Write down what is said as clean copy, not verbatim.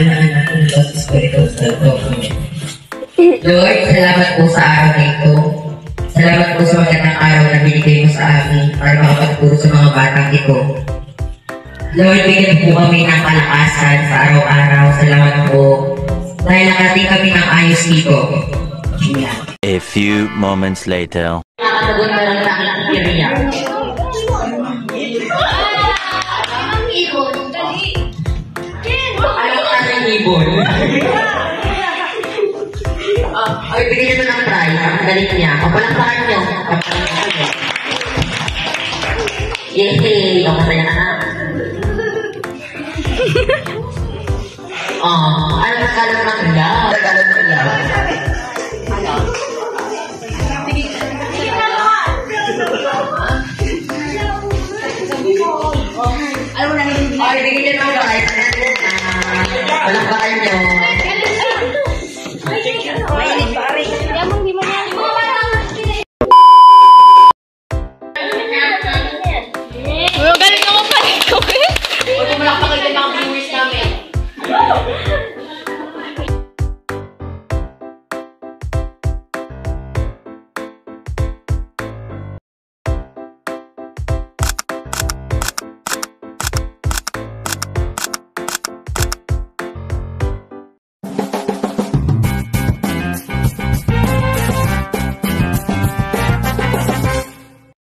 kailangan natin ng spiritual self-government. Lord, salamat po sa araw na ito. Salamat po sa magandang araw na binigay mo sa amin para makapagturo sa mga batang ito. Lord, bigyan po kami ng kalakasan sa araw-araw. Salamat po. Dahil nakating kami ng ayos dito. A few moments later. Nakatagot na lang sa aking pipiriya. Anong klaseng ibon? Ay, bigyan nyo ng try. Ang galing niya. Kapalakpakan nyo. Kapalakpakan nyo. Yehey! O, masaya na. Ano nagkalat ng ilaw? Nagkalat ng ilaw. Ay, bigyan nyo ng try. Palakpakan nyo.